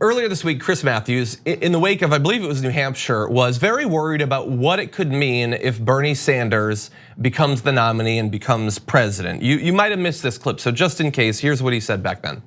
Earlier this week, Chris Matthews, in the wake of, I believe it was New Hampshire, was very worried about what it could mean if Bernie Sanders becomes the nominee and becomes president. You might have missed this clip, so just in case, here's what he said back then.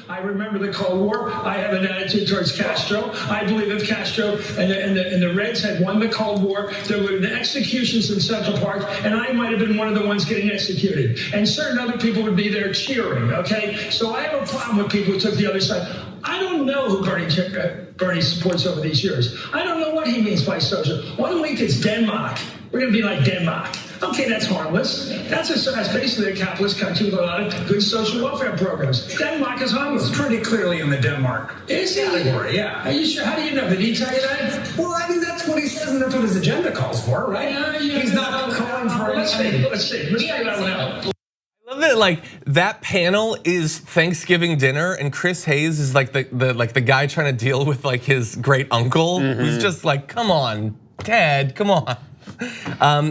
I remember the Cold War. I have an attitude towards Castro. I believe if Castro and the Reds had won the Cold War, there would have been executions in Central Park, and I might have been one of the ones getting executed. And certain other people would be there cheering, okay? So I have a problem with people who took the other side. I don't know who Bernie supports over these years. I don't know what he means by social. 1 week it's Denmark. We're going to be like Denmark. Okay, that's harmless. That's basically a capitalist country with a lot of good social welfare programs. Denmark is harmless. It's pretty clearly in the Denmark category, yeah. Are you sure? How do you know? Did he tell you that? Well, I mean, that's what he says, and that's what his agenda calls for, right? Yeah, He's not calling for anything. Let's see. Let's figure that one out. I love that, like, that panel is Thanksgiving dinner, and Chris Hayes is like the guy trying to deal with like his great uncle, who's just like, come on, Dad, come on.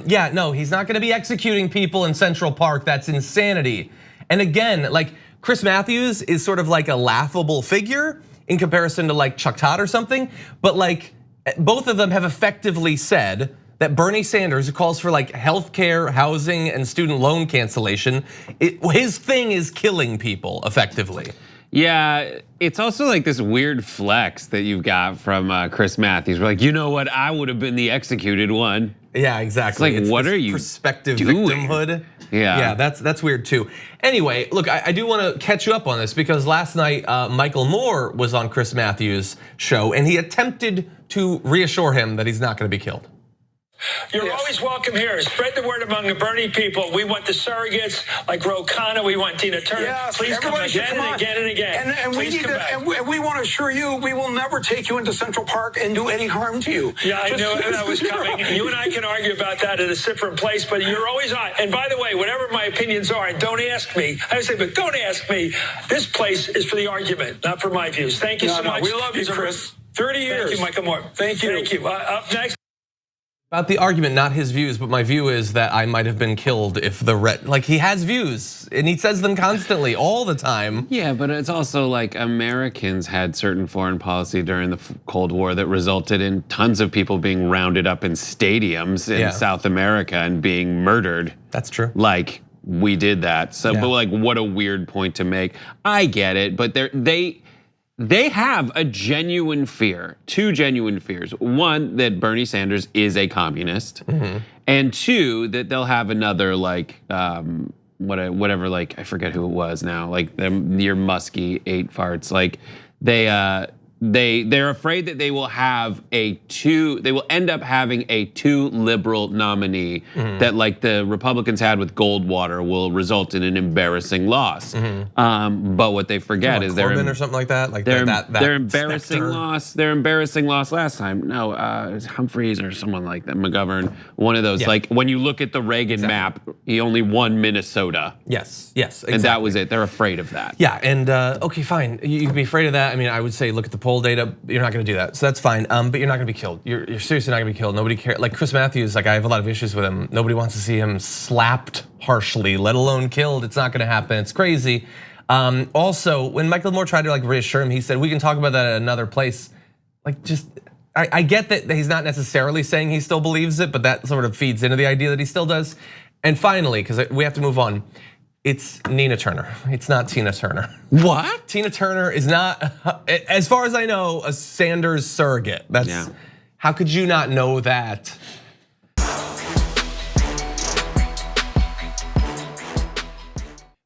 Yeah, no, he's not gonna be executing people in Central Park. That's insanity. And again, like Chris Matthews is sort of like a laughable figure in comparison to like Chuck Todd or something. But like both of them have effectively said that Bernie Sanders, who calls for like healthcare, housing, and student loan cancellation, his thing is killing people effectively. Yeah, it's also like this weird flex that you've got from Chris Matthews. We're like, you know what? I would have been the executed one. Yeah, exactly. It's like, what are you perspective doing? Victimhood? Yeah, that's weird too. Anyway, look, I do want to catch you up on this because last night Michael Moore was on Chris Matthews' show and he attempted to reassure him that he's not going to be killed. You're always welcome here. Spread the word among the Bernie people. We want the surrogates like Ro Khanna. We want Tina Turner. Yes, please come again and again and again. And we need to, and we want to assure you, we will never take you into Central Park and do any harm to you. Yeah, I knew that was coming. You and I can argue about that at a different place, but you're always on. And by the way, whatever my opinions are, and don't ask me. I say, but don't ask me. This place is for the argument, not for my views. Thank you so much. We love you, Chris. 30 years. Thank you, Michael Moore. Thank you. Thank you. Up next. About the argument, not his views, but my view is that I might have been killed if like he has views and he says them constantly all the time. Yeah, but it's also like Americans had certain foreign policy during the Cold War that resulted in tons of people being rounded up in stadiums in South America and being murdered. That's true. Like we did that. So, but like, what a weird point to make. I get it, but they have a genuine fear, two genuine fears. One, that Bernie Sanders is a communist, and two, that they'll have another like whatever, like I forget who it was now, like your Muskie ate farts. Like they're afraid that they will end up having a too liberal nominee that like the Republicans had with Goldwater will result in an embarrassing loss. But what they forget is Corbyn or something like that. Like their that embarrassing specter. loss. Their embarrassing loss last time. No, Humphreys or someone like that. McGovern, one of those. Yeah. Like when you look at the Reagan map, he only won Minnesota. Yes, exactly. And that was it. They're afraid of that. Yeah, and okay, fine. You can be afraid of that. I mean, I would say look at the poll data. You're not going to do that, so that's fine. But you're not going to be killed. You're seriously not going to be killed. Nobody cares. Like Chris Matthews, like I have a lot of issues with him. Nobody wants to see him slapped harshly, let alone killed. It's not going to happen. It's crazy. Also, when Michael Moore tried to like reassure him, he said we can talk about that at another place. Like just. I get that he's not necessarily saying he still believes it, but that sort of feeds into the idea that he still does. And finally, because we have to move on, it's Nina Turner. It's not Tina Turner. What? Tina Turner is not, as far as I know, a Sanders surrogate. That's how could you not know that?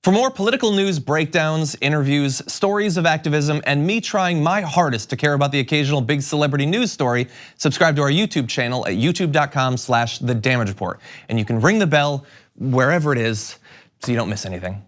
For more political news breakdowns, interviews, stories of activism, and me trying my hardest to care about the occasional big celebrity news story, subscribe to our YouTube channel at youtube.com/thedamagereport. And you can ring the bell wherever it is so you don't miss anything.